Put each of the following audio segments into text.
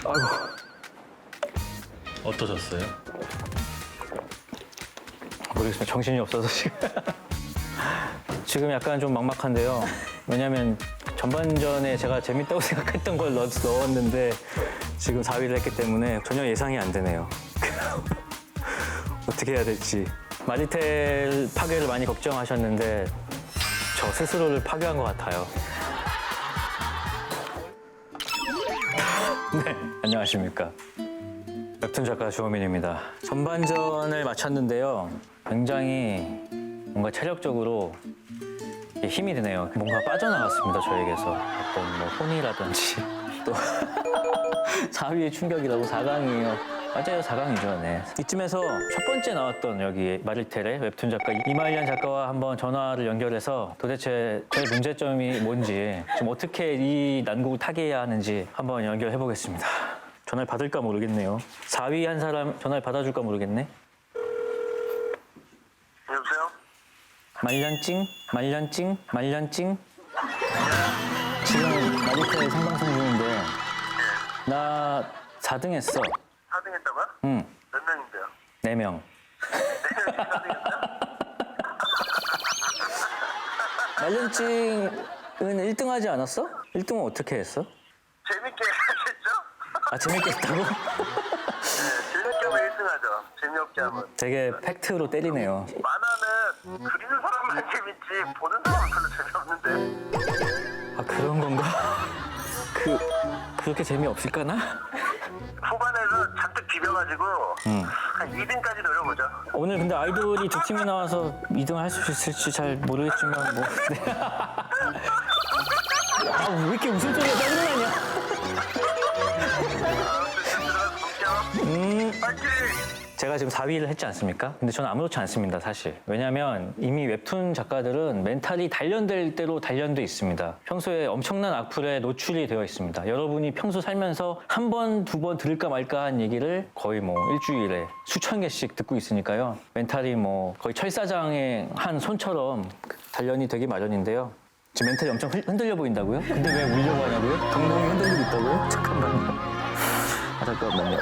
아이고. 어떠셨어요? 모르겠습니다. 정신이 없어서 지금. 지금 약간 좀 막막한데요. 왜냐면 전반전에 제가 재밌다고 생각했던 걸 넣었는데 지금 4위를 했기 때문에 전혀 예상이 안 되네요. 어떻게 해야 될지. 마리텔 파괴를 많이 걱정하셨는데 저 스스로를 파괴한 것 같아요. 네, 안녕하십니까. 웹툰 작가 주호민입니다. 전반전을 마쳤는데요. 굉장히 뭔가 체력적으로 힘이 드네요. 뭔가 빠져나갔습니다, 저에게서. 어떤 뭐 혼이라든지 또 4위의 충격이라고 4강이에요. 맞아요, 4강이죠. 네. 이쯤에서 첫 번째 나왔던 여기 마리텔의 웹툰 작가 이말년 작가와 한번 전화를 연결해서 도대체 저의 문제점이 뭔지, 지금 어떻게 이 난국을 타개해야 하는지 한번 연결해 보겠습니다. 전화를 받을까 모르겠네요. 4위 한 사람 전화를 받아줄까 모르겠네. 여보세요? 말년찡. 지금 마리텔 생방송 중인데 나 4등 했어. 4등 했다고요? 응, 몇 명인데요? 4명. 4명이 4등 했어요? 말년찡은 1등 하지 않았어? 1등은 어떻게 했어? 재밌게 하셨죠? 아, 재밌게 했다고? 네, 재밌게 하면 1등 하죠. 재미없게 하면. 되게 팩트로 때리네요. 만화는 그리는 사람만 재밌지 보는 사람은 별로 재미없는데. 아, 그런 건가? 그렇게 재미없을까나? 후반에서 잔뜩 비벼가지고 한 2등까지 노려보죠. 오늘 근데 아이돌이 2팀이 나와서 2등 할 수 있을지 잘 모르겠지만 뭐. 네. 아, 왜 이렇게 웃음소리가 짜증나냐? 들어가서 볼게요. 파이팅! 제가 지금 4위를 했지 않습니까? 근데 저는 아무렇지 않습니다, 사실. 왜냐하면 이미 웹툰 작가들은 멘탈이 단련될 대로 단련돼 있습니다. 평소에 엄청난 악플에 노출이 되어 있습니다. 여러분이 평소 살면서 한 번, 두 번 들을까 말까 한 얘기를 거의 뭐 일주일에 수천 개씩 듣고 있으니까요. 멘탈이 뭐 거의 철사장의 한 손처럼 단련이 되기 마련인데요. 지금 멘탈이 엄청 흔들려 보인다고요? 근데 왜 울려고 하냐고요? 동공이 흔들리고 있다고요? 잠깐만요. 아, 잠깐만요.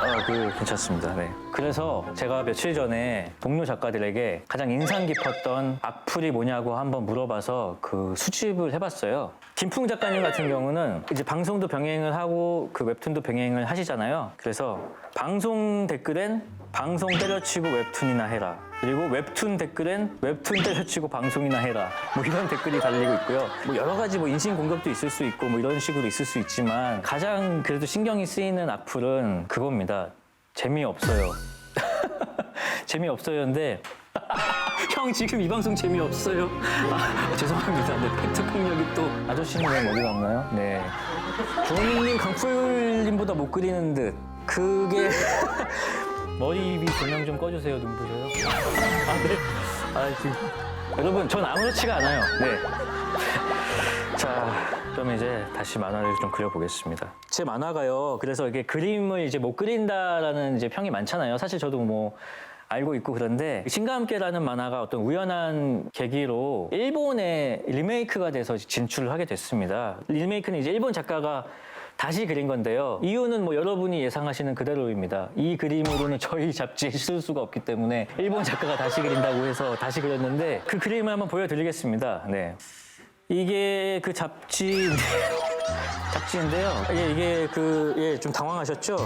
괜찮습니다. 네. 그래서 제가 며칠 전에 동료 작가들에게 가장 인상 깊었던 악플이 뭐냐고 한번 물어봐서 그 수집을 해봤어요. 김풍 작가님 같은 경우는 이제 방송도 병행을 하고 그 웹툰도 병행을 하시잖아요. 그래서 방송 댓글엔 방송 때려치고 웹툰이나 해라. 그리고 웹툰 댓글엔 웹툰 때려치고 방송이나 해라. 뭐 이런 댓글이 달리고 있고요. 뭐 여러 가지 뭐 인신공격도 있을 수 있고 뭐 이런 식으로 있을 수 있지만 가장 그래도 신경이 쓰이는 악플은 그겁니다. 재미없어요. 재미없어요인데 형 지금 이 방송 재미없어요. 아, 죄송합니다. 네, 팩트 폭력이 또 아저씨는 왜 머리가 없나요? 네. 주호민님 강풀님보다 못 그리는 듯. 그게 머리 위 조명 좀 꺼주세요. 눈부셔요. 아, 네. 아, 지금. 여러분, 전 아무렇지가 않아요. 네. 자, 그럼 이제 다시 만화를 좀 그려보겠습니다. 제 만화가요. 그래서 이게 그림을 이제 못 그린다라는 이제 평이 많잖아요. 사실 저도 뭐 알고 있고 그런데 신과 함께라는 만화가 어떤 우연한 계기로 일본에 리메이크가 돼서 진출을 하게 됐습니다. 리메이크는 이제 일본 작가가 다시 그린 건데요. 이유는 뭐 여러분이 예상하시는 그대로입니다. 이 그림으로는 저희 잡지에 쓸 수가 없기 때문에 일본 작가가 다시 그린다고 해서 다시 그렸는데 그 그림을 한번 보여드리겠습니다. 네. 이게 그 잡지인데요. 이게 좀 당황하셨죠?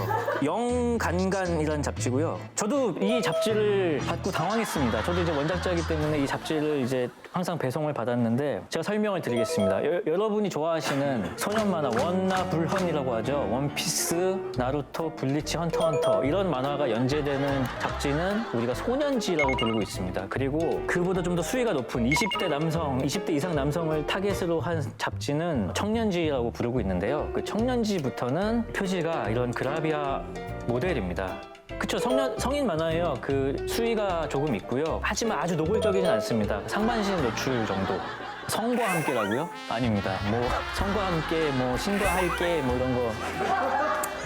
영간간이라는 잡지고요. 저도 이 잡지를 받고 당황했습니다. 저도 이제 원작자이기 때문에 이 잡지를 이제 항상 배송을 받았는데 제가 설명을 드리겠습니다. 여러분이 좋아하시는 소년 만화 원나 불헌이라고 하죠. 원피스, 나루토, 블리치, 헌터헌터 이런 만화가 연재되는 잡지는 우리가 소년지라고 부르고 있습니다. 그리고 그보다 좀 더 수위가 높은 20대 남성, 20대 이상 남성을 타겟으로 한 잡지는 청년지라고 부르고 있는데요. 그 청년지부터는 표지가 이런 그라비아 모델입니다. 그쵸, 성인 만화예요. 그 수위가 조금 있고요. 하지만 아주 노골적이진 않습니다. 상반신 노출 정도. 성과 함께라고요? 아닙니다. 뭐 성과 함께, 뭐 신과할게, 뭐 이런 거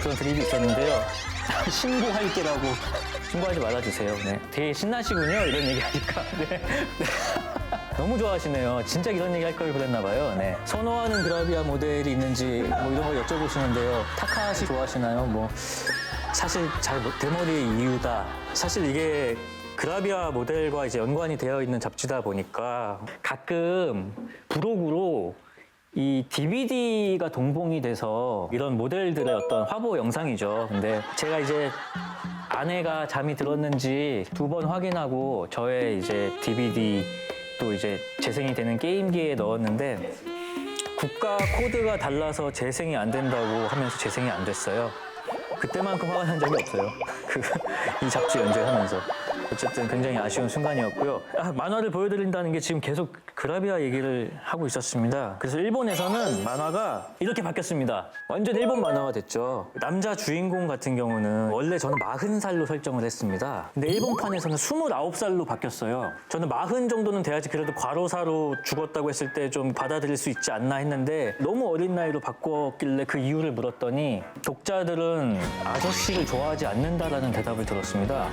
그런 드립이 있었는데요. 신고할게라고 신고하지 말아주세요. 네. 되게 신나시군요. 이런 얘기하니까. 네. 너무 좋아하시네요. 진짜 이런 얘기 할 걸 그랬나 봐요. 네. 선호하는 그라비아 모델이 있는지 뭐 이런 거 여쭤보시는데요. 타카시 좋아하시나요? 뭐 사실 잘 대머리 이유다. 사실 이게 그라비아 모델과 이제 연관이 되어 있는 잡지다 보니까 가끔 부록으로 이 DVD가 동봉이 돼서 이런 모델들의 어떤 화보 영상이죠. 근데 제가 이제 아내가 잠이 들었는지 2번 확인하고 저의 이제 DVD 또 이제 재생이 되는 게임기에 넣었는데 국가 코드가 달라서 재생이 안 된다고 하면서 재생이 안 됐어요. 그때만큼 화가 난 적이 없어요. 이 잡지 연재하면서. 어쨌든 굉장히 아쉬운 순간이었고요. 만화를 보여드린다는 게 지금 계속 그라비아 얘기를 하고 있었습니다. 그래서 일본에서는 만화가 이렇게 바뀌었습니다. 완전 일본 만화가 됐죠. 남자 주인공 같은 경우는 원래 저는 40살로 설정을 했습니다. 근데 일본판에서는 29살로 바뀌었어요. 저는 40 정도는 돼야지 그래도 과로사로 죽었다고 했을 때 좀 받아들일 수 있지 않나 했는데 너무 어린 나이로 바꿨길래 그 이유를 물었더니 독자들은 아저씨를 좋아하지 않는다라는 대답을 들었습니다.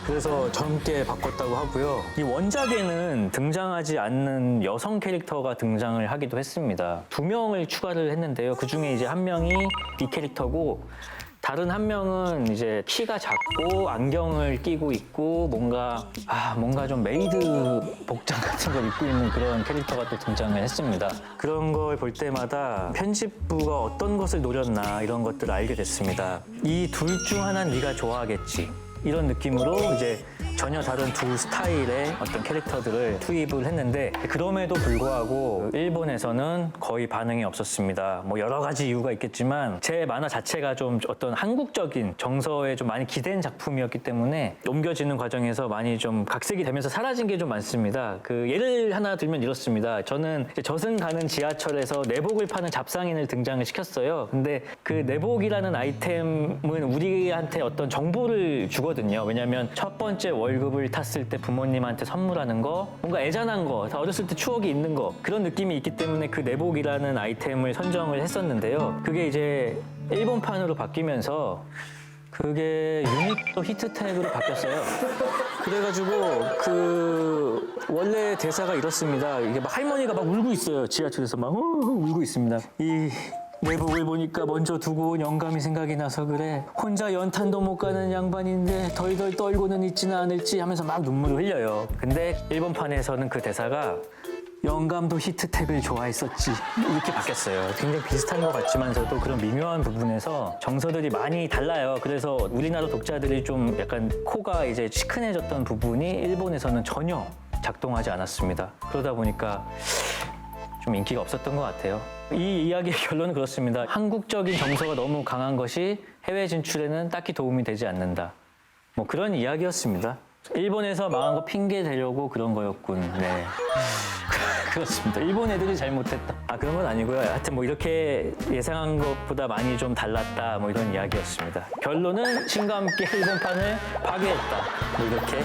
그래서 젊게 바꿨다고 하고요. 이 원작에는 등장하지 않는 여성 캐릭터가 등장을 하기도 했습니다. 2명을 추가를 했는데요. 그 중에 이제 1명이 이 캐릭터고 다른 1명은 이제 키가 작고 안경을 끼고 있고 뭔가 좀 메이드 복장 같은 걸 입고 있는 그런 캐릭터가 또 등장을 했습니다. 그런 걸 볼 때마다 편집부가 어떤 것을 노렸나 이런 것들을 알게 됐습니다. 이 둘 중 하나는 네가 좋아하겠지. 이런 느낌으로 이제 전혀 다른 두 스타일의 어떤 캐릭터들을 투입을 했는데 그럼에도 불구하고 일본에서는 거의 반응이 없었습니다. 뭐 여러 가지 이유가 있겠지만 제 만화 자체가 좀 어떤 한국적인 정서에 좀 많이 기댄 작품이었기 때문에 옮겨지는 과정에서 많이 좀 각색이 되면서 사라진 게 좀 많습니다. 그 예를 하나 들면 이렇습니다. 저는 이제 저승 가는 지하철에서 내복을 파는 잡상인을 등장을 시켰어요. 근데 그 내복이라는 아이템은 우리한테 어떤 정보를 주거든요. 왜냐하면 첫 번째 월급을 탔을 때 부모님한테 선물하는 거, 뭔가 애잔한 거, 다 어렸을 때 추억이 있는 거 그런 느낌이 있기 때문에 그 내복이라는 아이템을 선정을 했었는데요. 그게 이제 일본판으로 바뀌면서 그게 유니크 히트 태그로 바뀌었어요. 그래가지고 그 원래 대사가 이렇습니다. 이게 막 할머니가 막 울고 있어요. 지하철에서 막 울고 있습니다. 이 내복을 보니까 먼저 두고 온 영감이 생각이 나서 그래. 혼자 연탄도 못 가는 양반인데 덜덜 떨고는 있지는 않을지 하면서 막 눈물을 흘려요. 근데 일본판에서는 그 대사가 영감도 히트텍을 좋아했었지 이렇게 바뀌었어요. 굉장히 비슷한 것 같지만서도 그런 미묘한 부분에서 정서들이 많이 달라요. 그래서 우리나라 독자들이 좀 약간 코가 이제 시큰해졌던 부분이 일본에서는 전혀 작동하지 않았습니다. 그러다 보니까 좀 인기가 없었던 것 같아요. 이 이야기의 결론은 그렇습니다. 한국적인 정서가 너무 강한 것이 해외 진출에는 딱히 도움이 되지 않는다. 뭐 그런 이야기였습니다. 일본에서 망한 거 핑계 대려고 그런 거였군. 네. 그렇습니다. 일본 애들이 잘못했다. 그런 건 아니고요. 하여튼 뭐 이렇게 예상한 것보다 많이 좀 달랐다. 뭐 이런 이야기였습니다. 결론은 신과 함께 일본판을 파괴했다. 뭐 이렇게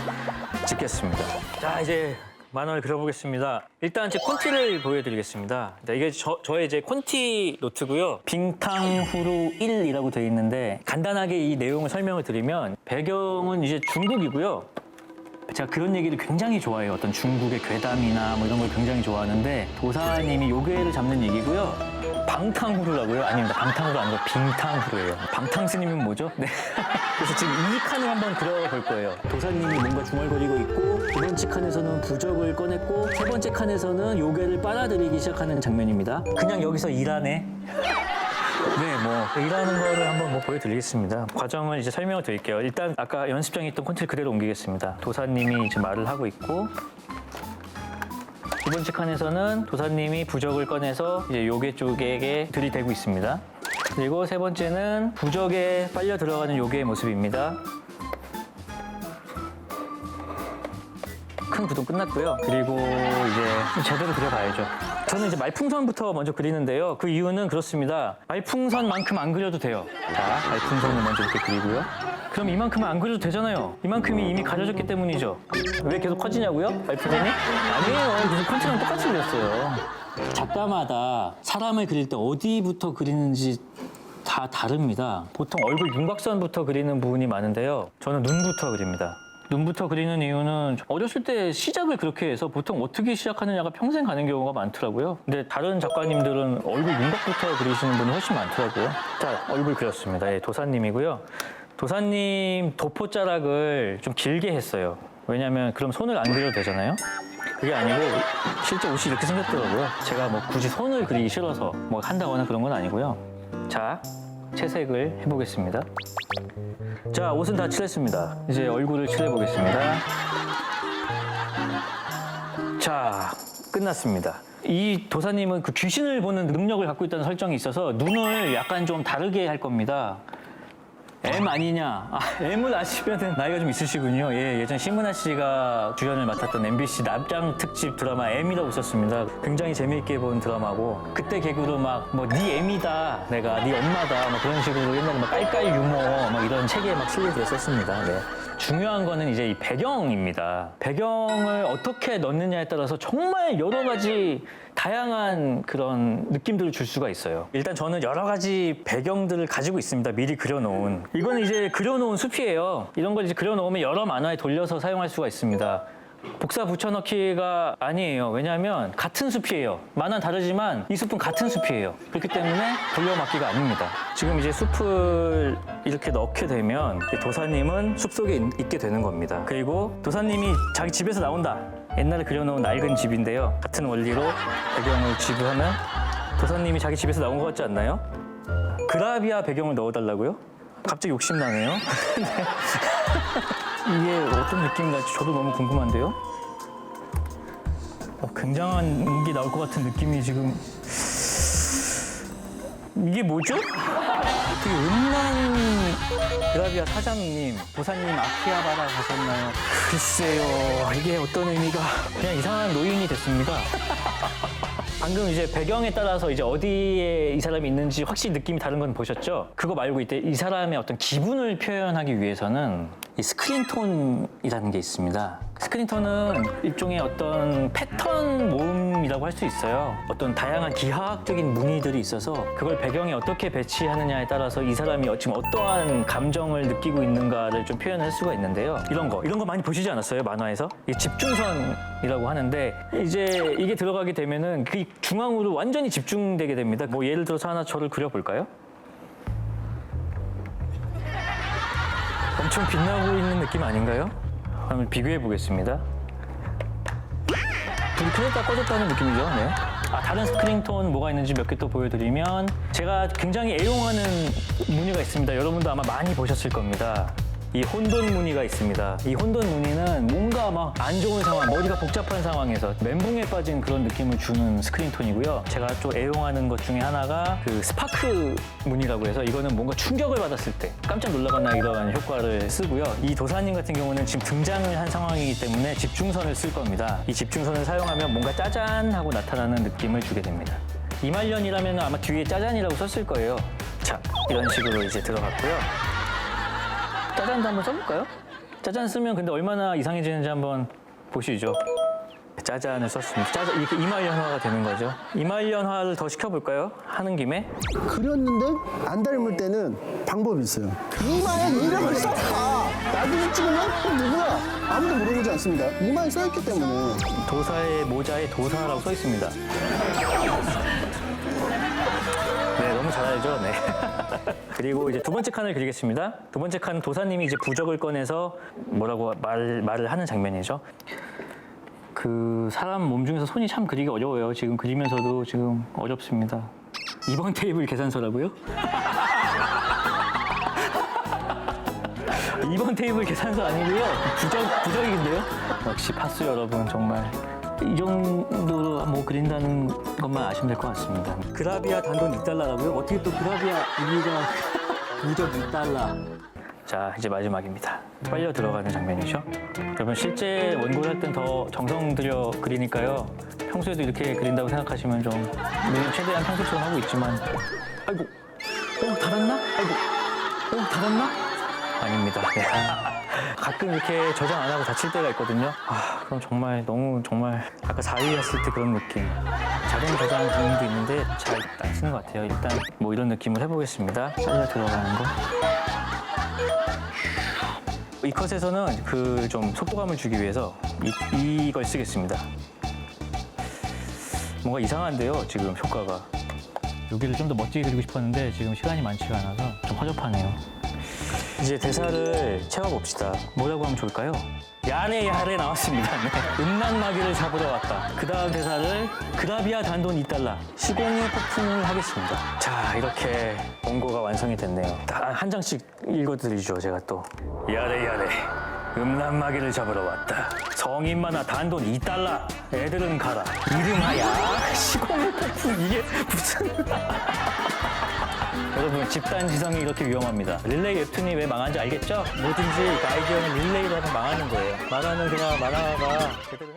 짓겠습니다. 자, 이제 만화를 그려보겠습니다. 일단 제 콘티를 보여드리겠습니다. 이게 저의 이제 콘티 노트고요. 빙탕후루 1이라고 되어 있는데 간단하게 이 내용을 설명을 드리면 배경은 이제 중국이고요. 제가 그런 얘기를 굉장히 좋아해요. 어떤 중국의 괴담이나 뭐 이런 걸 굉장히 좋아하는데 도사님이 요괴를 잡는 얘기고요. 방탕후루라고요? 아닙니다. 방탕후루 아니고 빙탕후루예요. 방탕스님은 뭐죠? 네. 그래서 지금 이 칸을 한번 그려볼 거예요. 도사님이 뭔가 중얼거리고 있고 두 번째 칸에서는 부적을 꺼냈고 세 번째 칸에서는 요괴를 빨아들이기 시작하는 장면입니다. 그냥 여기서 일하네. 네, 뭐 일하는 거를 한번 뭐 보여드리겠습니다. 과정을 이제 설명을 드릴게요. 일단 아까 연습장에 있던 콘티를 그대로 옮기겠습니다. 도사님이 이제 말을 하고 있고 두 번째 칸에서는 도사님이 부적을 꺼내서 이제 요괴 쪽에게 들이대고 있습니다. 그리고 세 번째는 부적에 빨려 들어가는 요괴의 모습입니다. 큰 구동 끝났고요. 그리고 이제 제대로 그려봐야죠. 저는 이제 말풍선부터 먼저 그리는데요. 그 이유는 그렇습니다. 말풍선만큼 안 그려도 돼요. 자, 말풍선을 먼저 이렇게 그리고요. 그럼 이만큼은 안 그려도 되잖아요. 이만큼이 이미 가려졌기 때문이죠. 왜 계속 커지냐고요? 말풍선이? 아니에요. 무슨 콘티랑 똑같이 그렸어요. 작가마다 사람을 그릴 때 어디부터 그리는지 다 다릅니다. 보통 얼굴 윤곽선부터 그리는 부분이 많은데요. 저는 눈부터 그립니다. 눈부터 그리는 이유는 어렸을 때 시작을 그렇게 해서 보통 어떻게 시작하느냐가 평생 가는 경우가 많더라고요. 근데 다른 작가님들은 얼굴 윤곽부터 그리시는 분이 훨씬 많더라고요. 자, 얼굴 그렸습니다. 예, 도사님이고요. 도사님 도포자락을 좀 길게 했어요. 왜냐면 그럼 손을 안 그려도 되잖아요. 그게 아니고 실제 옷이 이렇게 생겼더라고요. 제가 뭐 굳이 손을 그리기 싫어서 뭐 한다거나 그런 건 아니고요. 자, 채색을 해보겠습니다. 자, 옷은 다 칠했습니다. 이제 얼굴을 칠해보겠습니다. 자, 끝났습니다. 이 도사님은 그 귀신을 보는 능력을 갖고 있다는 설정이 있어서 눈을 약간 좀 다르게 할 겁니다. M 아니냐? 아, M을 아시면은 나이가 좀 있으시군요. 예, 예전 신문아 씨가 주연을 맡았던 MBC 납작 특집 드라마 M이라고 있었습니다. 굉장히 재미있게 본 드라마고 그때 개그로 막 뭐 네 M이다, 내가 네 엄마다, 막 그런 식으로 옛날에 막 깔깔 유머 막 이런 책에 막 실려들었었습니다. 네. 중요한 거는 이제 이 배경입니다. 배경을 어떻게 넣느냐에 따라서 정말 여러 가지 다양한 그런 느낌들을 줄 수가 있어요. 일단 저는 여러 가지 배경들을 가지고 있습니다. 미리 그려놓은. 이건 이제 그려놓은 숲이에요. 이런 걸 이제 그려놓으면 여러 만화에 돌려서 사용할 수가 있습니다. 복사 붙여넣기가 아니에요. 왜냐하면 같은 숲이에요. 만화는 다르지만 이 숲은 같은 숲이에요. 그렇기 때문에 돌려막기가 아닙니다. 지금 이제 숲을 이렇게 넣게 되면 도사님은 숲속에 있게 되는 겁니다. 그리고 도사님이 자기 집에서 나온다. 옛날에 그려놓은 낡은 집인데요. 같은 원리로 배경을 지부하면 도사님이 자기 집에서 나온 것 같지 않나요? 그라비아 배경을 넣어달라고요? 갑자기 욕심나네요. 이게 어떤 느낌이 날지 저도 너무 궁금한데요? 굉장한 게 나올 것 같은 느낌이 지금. 이게 뭐죠? 되게 음란 그라비아 사장님, 도사님 아키하바라 가셨나요? 글쎄요, 이게 어떤 의미가. 그냥 이상한 노인이 됐습니다. 방금 이제 배경에 따라서 이제 어디에 이 사람이 있는지 확실히 느낌이 다른 건 보셨죠? 그거 말고 이때 이 사람의 어떤 기분을 표현하기 위해서는 이 스크린톤이라는 게 있습니다. 스크린톤은 일종의 어떤 패턴 모음이라고 할 수 있어요. 어떤 다양한 기하학적인 무늬들이 있어서 그걸 배경에 어떻게 배치하느냐에 따라서 이 사람이 지금 어떠한 감정을 느끼고 있는가를 좀 표현할 수가 있는데요. 이런 거 많이 보시지 않았어요? 만화에서? 이 집중선이라고 하는데 이제 이게 들어가게 되면은 그 중앙으로 완전히 집중되게 됩니다. 뭐 예를 들어서 하나 저를 그려볼까요? 엄청 빛나고 있는 느낌 아닌가요? 한번 비교해 보겠습니다. 불이 켜졌다 꺼졌다는 느낌이죠. 네. 다른 스크린톤 뭐가 있는지 몇 개 또 보여드리면 제가 굉장히 애용하는 무늬가 있습니다. 여러분도 아마 많이 보셨을 겁니다. 이 혼돈 무늬가 있습니다. 이 혼돈 무늬는 뭔가 막 안 좋은 상황, 머리가 복잡한 상황에서 멘붕에 빠진 그런 느낌을 주는 스크린톤이고요. 제가 또 애용하는 것 중에 하나가 그 스파크 무늬라고 해서 이거는 뭔가 충격을 받았을 때 깜짝 놀라거나 이러한 효과를 쓰고요. 이 도사님 같은 경우는 지금 등장을 한 상황이기 때문에 집중선을 쓸 겁니다. 이 집중선을 사용하면 뭔가 짜잔 하고 나타나는 느낌을 주게 됩니다. 이말년이라면 아마 뒤에 짜잔이라고 썼을 거예요. 자, 이런 식으로 이제 들어갔고요. 짜잔도 한번 써볼까요? 짜잔 쓰면 근데 얼마나 이상해지는지 한번 보시죠. 짜잔을 썼습니다. 짜잔, 이게 이말년화가 되는 거죠. 이말년화를 더 시켜볼까요? 하는 김에. 그렸는데 안 닮을 때는 방법이 있어요. 이마에 이름을 써봐. 나중에 찍으면 누구야? 아무도 물어보지 않습니다. 이마에 써있기 때문에. 도사의 모자에 도사라고 써 있습니다. 네, 너무 잘 알죠? 네. 그리고 이제 두 번째 칸을 그리겠습니다. 두 번째 칸은 도사님이 이제 부적을 꺼내서 뭐라고 말을 하는 장면이죠. 그 사람 몸 중에서 손이 참 그리기 어려워요. 지금 그리면서도 지금 어렵습니다. 2번 테이블 계산서라고요? 2번 테이블 계산서 아니고요. 부적인데요. 역시 파수 여러분 정말. 이 정도로 뭐 그린다는 것만 아시면 될 것 같습니다. 그라비아 단돈 2달러라고요? 어떻게 또 그라비아 우리가 부적 2달러. 자, 이제 마지막입니다. 빨려 들어가는 장면이죠. 여러분 실제 원고를 할 땐 더 정성 들여 그리니까요. 평소에도 이렇게 그린다고 생각하시면 좀 물론 최대한 평소처럼 하고 있지만 아이고, 닫았나? 아이고, 닫았나? 아닙니다. 네. 가끔 이렇게 저장 안 하고 다칠 때가 있거든요. 그럼 정말 너무 정말 아까 4위 했을 때 그런 느낌. 자동 저장 기능도 있는데 잘 안 쓰는 것 같아요. 일단 뭐 이런 느낌을 해보겠습니다. 빨려 들어가는 거. 이 컷에서는 그 좀 속도감을 주기 위해서 이걸 쓰겠습니다. 뭔가 이상한데요, 지금 효과가. 여기를 좀 더 멋지게 그리고 싶었는데 지금 시간이 많지가 않아서 좀 허접하네요. 이제 대사를 채워봅시다. 뭐라고 하면 좋을까요? 야네 야래 나왔습니다. 네. 음란마귀를 잡으러 왔다. 그 다음 대사를 그라비아 단돈 2달러 시공의 폭풍을 하겠습니다. 자, 이렇게 원고가 완성이 됐네요. 딱 한 장씩 읽어드리죠, 제가 또. 야래 야래 음란마귀를 잡으러 왔다. 성인 만화 단돈 2달러. 애들은 가라. 이름하야 시공의 폭풍. 이게 무슨... 여러분, 집단 지성이 이렇게 위험합니다. 릴레이 웹툰이 왜 망한지 알겠죠? 뭐든지 그 아이디어는 릴레이로 하면 망하는 거예요. 만화는 그냥 만화가 제대로